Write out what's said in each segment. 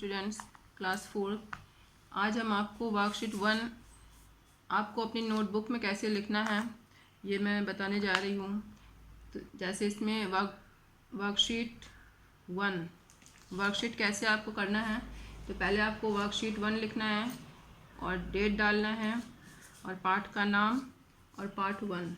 Students class 4। आज हम आपको वर्कशीट 1 आपको अपनी नोटबुक में कैसे लिखना है ये मैं बताने जा रही हूँ। तो जैसे इसमें वर्कशीट 1 वर्कशीट कैसे आपको करना है, तो पहले आपको वर्कशीट 1 लिखना है और डेट डालना है और पार्ट का नाम और पार्ट 1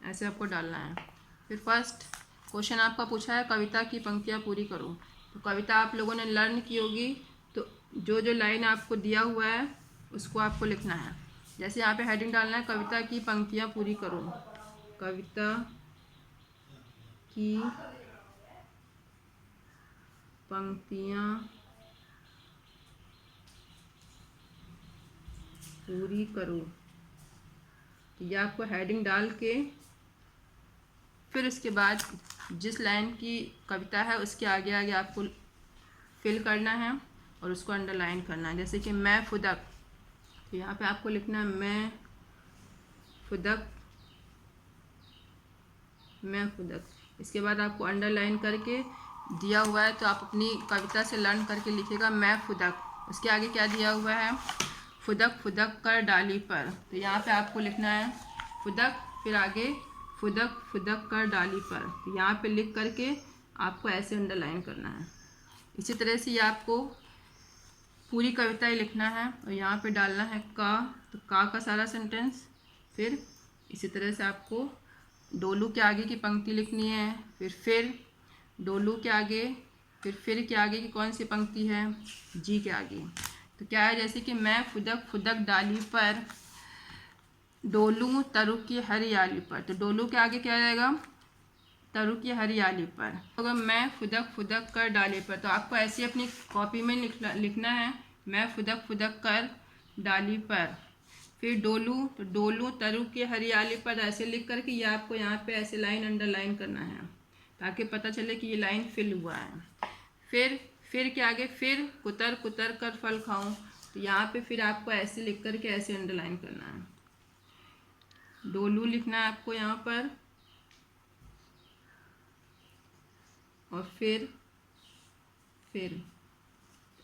ऐसे आपको डालना है। फिर फर्स्ट क्वेश्चन आपका पूछा है कविता की पंक्तियाँ पूरी करो। तो कविता आप लोगों ने लर्न की होगी, तो जो जो लाइन आपको दिया हुआ है उसको आपको लिखना है। जैसे यहाँ पे हेडिंग डालना है कविता की पंक्तियाँ पूरी करो। कविता की पंक्तियाँ पूरी करो, तो ये आपको हेडिंग डाल के फिर उसके बाद जिस लाइन की कविता है उसके आगे आगे आपको फिल करना है और उसको अंडरलाइन करना है। जैसे कि मैं फुदक, तो यहाँ पे आपको लिखना है मैं फुदक, मैं फुदक। इसके बाद आपको अंडरलाइन करके दिया हुआ है तो आप अपनी कविता से लर्न करके लिखिएगा मैं फुदक। उसके आगे क्या दिया हुआ है, फुदक फुदक कर डाली पर, तो यहाँ पे आपको लिखना है फुदक, फिर आगे फुदक फुदक कर डाली पर, तो यहाँ पे लिख करके आपको ऐसे अंडरलाइन करना है। इसी तरह से ये आपको पूरी कविता ही लिखना है और यहाँ पे डालना है का, तो का सारा सेंटेंस। फिर इसी तरह से आपको डोलू के आगे की पंक्ति लिखनी है, फिर डोलू के आगे, फिर के आगे की कौन सी पंक्ति है, जी के आगे। तो क्या है, जैसे कि मैं फुदक फुदक डाली पर डोलू तरु की हरियाली पर, तो डोलू के आगे क्या आएगा, तरु की हरियाली पर। अगर मैं फुदक फुदक कर डाली पर, तो आपको ऐसे अपनी कॉपी में लिखना है मैं फुदक फुदक कर डाली पर। फिर डोलू, तो डोलू तरु की हरियाली पर ऐसे लिख करके ये आपको यहाँ पे ऐसे लाइन अंडरलाइन करना है ताकि पता चले कि ये लाइन फिल हुआ है। फिर के आगे फिर कुतर कुतर कर फल खाऊं, तो यहाँ पे फिर आपको ऐसे लिख करके ऐसे अंडरलाइन करना है। डोलू लिखना है आपको यहाँ पर और फिर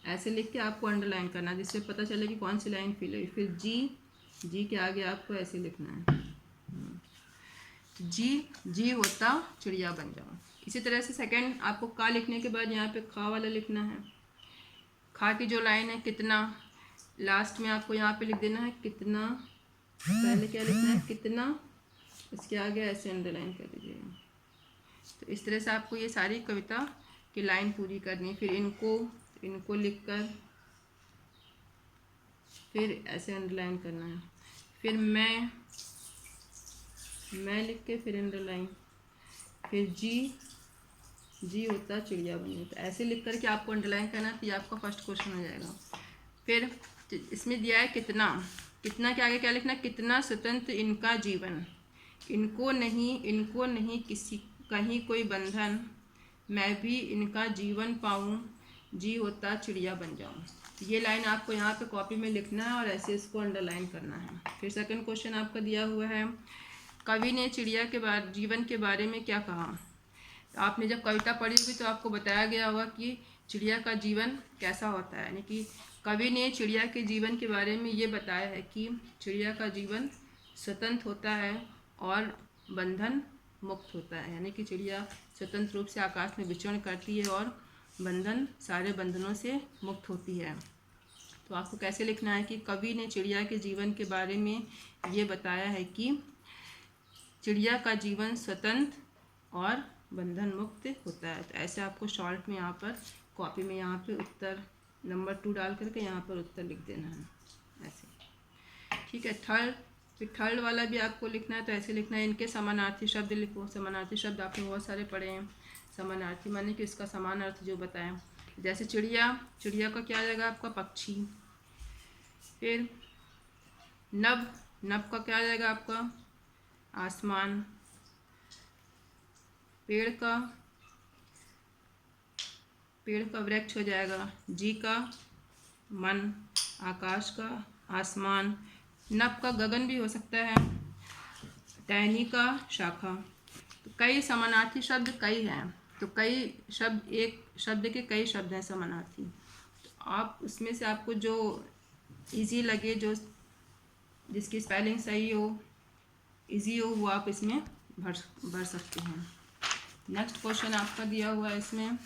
ऐसे लिख के आपको अंडरलाइन करना है जिससे पता चले कि कौन सी लाइन फिल हुई। फिर जी के आगे आपको ऐसे लिखना है जी होता चिड़िया बन जाओ। इसी तरह से सेकंड आपको का लिखने के बाद यहाँ पे खा वाला लिखना है। खा की जो लाइन है कितना, लास्ट में आपको यहाँ पे लिख देना है कितना, पहले क्या लिखना है कितना, इसके आगे ऐसे अंडरलाइन कर दीजिएगा। तो इस तरह से आपको ये सारी कविता की लाइन पूरी करनी है। फिर इनको लिखकर फिर ऐसे अंडरलाइन करना है। फिर मैं लिख के फिर अंडरलाइन, फिर जी होता चिड़िया बनी, तो ऐसे लिख करके आपको अंडरलाइन करना, तो ये आपका फर्स्ट क्वेश्चन हो जाएगा। फिर इसमें दिया है कितना के आगे क्या लिखना है, कितना स्वतंत्र इनका जीवन, इनको नहीं किसी कहीं कोई बंधन, मैं भी इनका जीवन पाऊँ, जी होता चिड़िया बन जाऊँ। ये लाइन आपको यहाँ पे कॉपी में लिखना है और ऐसे इसको अंडरलाइन करना है। फिर सेकंड क्वेश्चन आपका दिया हुआ है कवि ने चिड़िया के जीवन के बारे में क्या कहा। तो आपने जब कविता पढ़ी होगी तो आपको बताया गया होगा कि चिड़िया का जीवन कैसा होता है, यानी कि कवि ने चिड़िया के जीवन के बारे में ये बताया है कि चिड़िया का जीवन स्वतंत्र होता है और बंधन मुक्त होता है, यानी कि चिड़िया स्वतंत्र रूप से आकाश में विचरण करती है और सारे बंधनों से मुक्त होती है। तो आपको कैसे लिखना है कि कवि ने चिड़िया के जीवन के बारे में ये बताया है कि चिड़िया का जीवन स्वतंत्र और बंधन मुक्त होता है। तो ऐसे आपको शॉर्ट में यहाँ पर कॉपी में यहाँ पे उत्तर नंबर 2 डाल करके यहाँ पर उत्तर लिख देना है ऐसे, ठीक है। फिर थर्ड वाला भी आपको लिखना है, तो ऐसे लिखना है इनके समानार्थी शब्द लिखो। समानार्थी शब्द आपने बहुत सारे पढ़े हैं। समानार्थी माने कि इसका समान अर्थ जो बताएं, जैसे चिड़िया का क्या आ जाएगा आपका पक्षी। फिर नभ का क्या आ जाएगा आपका आसमान। पेड़ का वृक्ष हो जाएगा, जी का मन, आकाश का आसमान, नभ का गगन भी हो सकता है, टहनी का शाखा। तो कई समानार्थी शब्द कई हैं, तो कई शब्द, एक शब्द के कई शब्द हैं समानार्थी। तो आप उसमें से आपको जो इजी लगे, जो जिसकी स्पेलिंग सही हो, इजी हो, वो आप इसमें भर सकते हैं। नेक्स्ट क्वेश्चन आपका दिया हुआ है इसमें,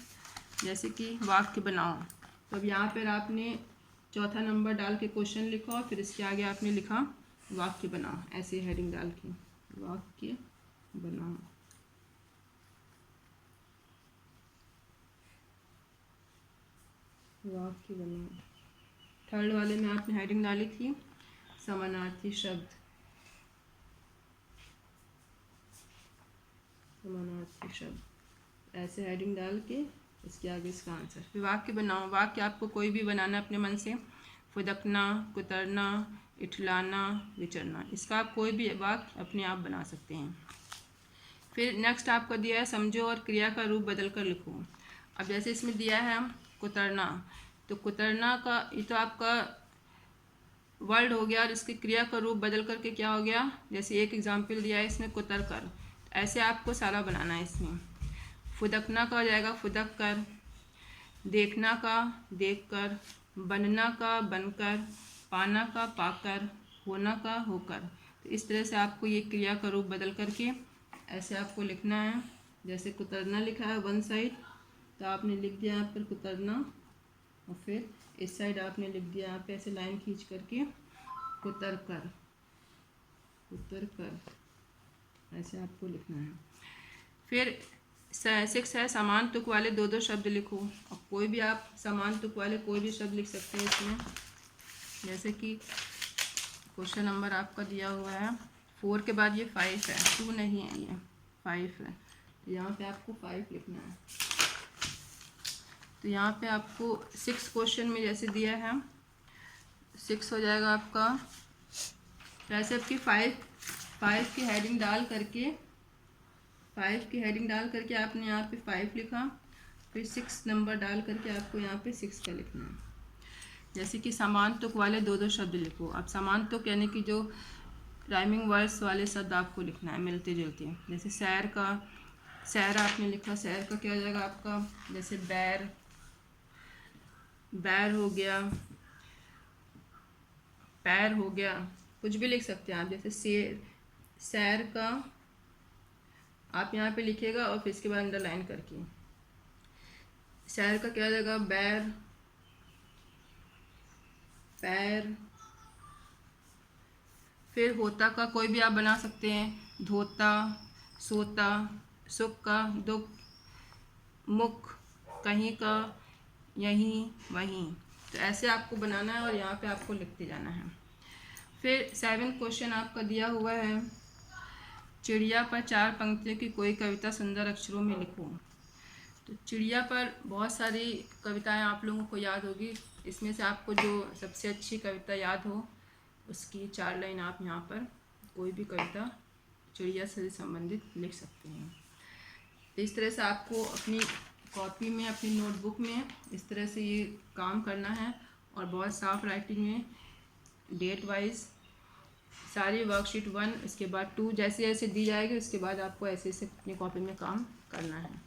जैसे कि वाक्य बनाओ। तो अब यहाँ पर आपने चौथा नंबर डाल के क्वेश्चन लिखा और फिर इसके आगे आपने लिखा वाक्य बनाओ, ऐसे हेडिंग डाल के वाक्य बनाओ। वाक्य बनाओ। थर्ड वाले में आपने हेडिंग डाली थी समानार्थी शब्द, समानार्थी शब्द, ऐसे हेडिंग डाल के इसके आगे इसका आंसर। फिर वाक्य बनाओ। वाक्य आपको कोई भी बनाना अपने मन से, फुदकना, कुतरना, इठलाना, विचरना, इसका आप कोई भी वाक्य अपने आप बना सकते हैं। फिर नेक्स्ट आपको दिया है समझो और क्रिया का रूप बदल कर लिखो। अब जैसे इसमें दिया है कुतरना, तो कुतरना का ये तो आपका वर्ड हो गया और इसकी क्रिया का रूप बदल करके क्या हो गया, जैसे एक एग्जाम्पल दिया है इसमें कुतर कर, ऐसे आपको सारा बनाना है इसमें। फुदकना का हो जाएगा फुदक कर, देखना का देख कर, बनना का बनकर, पाना का पाकर, होना का होकर। तो इस तरह से आपको ये क्रिया का रूप बदल करके ऐसे आपको लिखना है। जैसे कुतरना लिखा है वन साइड, तो आपने लिख दिया यहाँ पर कुतरना, और फिर इस साइड आपने लिख दिया यहाँ पे ऐसे लाइन खींच करके कुतर कर, कुतर कर, ऐसे आपको लिखना है। फिर 6 है समान तुक वाले 2-2 शब्द लिखो। और कोई भी आप समान तुक वाले कोई भी शब्द लिख सकते हैं इसमें। जैसे कि क्वेश्चन नंबर आपका दिया हुआ है 4 के बाद ये 5 है, 2 नहीं है, ये 5 है, तो यहाँ पे आपको 5 लिखना है। तो यहाँ पे आपको 6 क्वेश्चन में जैसे दिया है 6 हो जाएगा आपका। वैसे आपकी 5 की हेडिंग डाल करके, 5 की हेडिंग डाल करके आपने यहाँ पे 5 लिखा, फिर 6 नंबर डाल करके आपको यहाँ पे 6 का लिखना है। जैसे कि समान तुक वाले 2-2 शब्द लिखो। अब समान तुक यानी कि जो राइमिंग वर्ड्स वाले शब्द आपको लिखना है मिलते जुलते। जैसे सैर का, सैर आपने लिखा, सैर का क्या हो जाएगा आपका, जैसे बैर, बैर हो गया, पैर हो गया, कुछ भी लिख सकते हैं आप। जैसे सैर का आप यहाँ पे लिखिएगा और फिर इसके बाद अंडरलाइन करके, सैर का क्या हो जाएगा, बैर, पैर। फिर होता का कोई भी आप बना सकते हैं, धोता, सोता, सुख का, दुख, मुख, कहीं का, यहीं, वहीं। तो ऐसे आपको बनाना है और यहाँ पे आपको लिखते जाना है। फिर 7 क्वेश्चन आपका दिया हुआ है चिड़िया पर 4 पंक्तियों की कोई कविता सुंदर अक्षरों में लिखो। तो चिड़िया पर बहुत सारी कविताएं आप लोगों को याद होगी, इसमें से आपको जो सबसे अच्छी कविता याद हो उसकी 4 लाइन आप यहाँ पर कोई भी कविता चिड़िया से संबंधित लिख सकते हैं। तो इस तरह से आपको अपनी कॉपी में, अपनी नोटबुक में इस तरह से ये काम करना है और बहुत साफ राइटिंग में डेट वाइज सारी वर्कशीट 1, इसके बाद 2 जैसे जैसे दी जाएगी उसके बाद आपको ऐसे ऐसे अपनी कॉपी में काम करना है।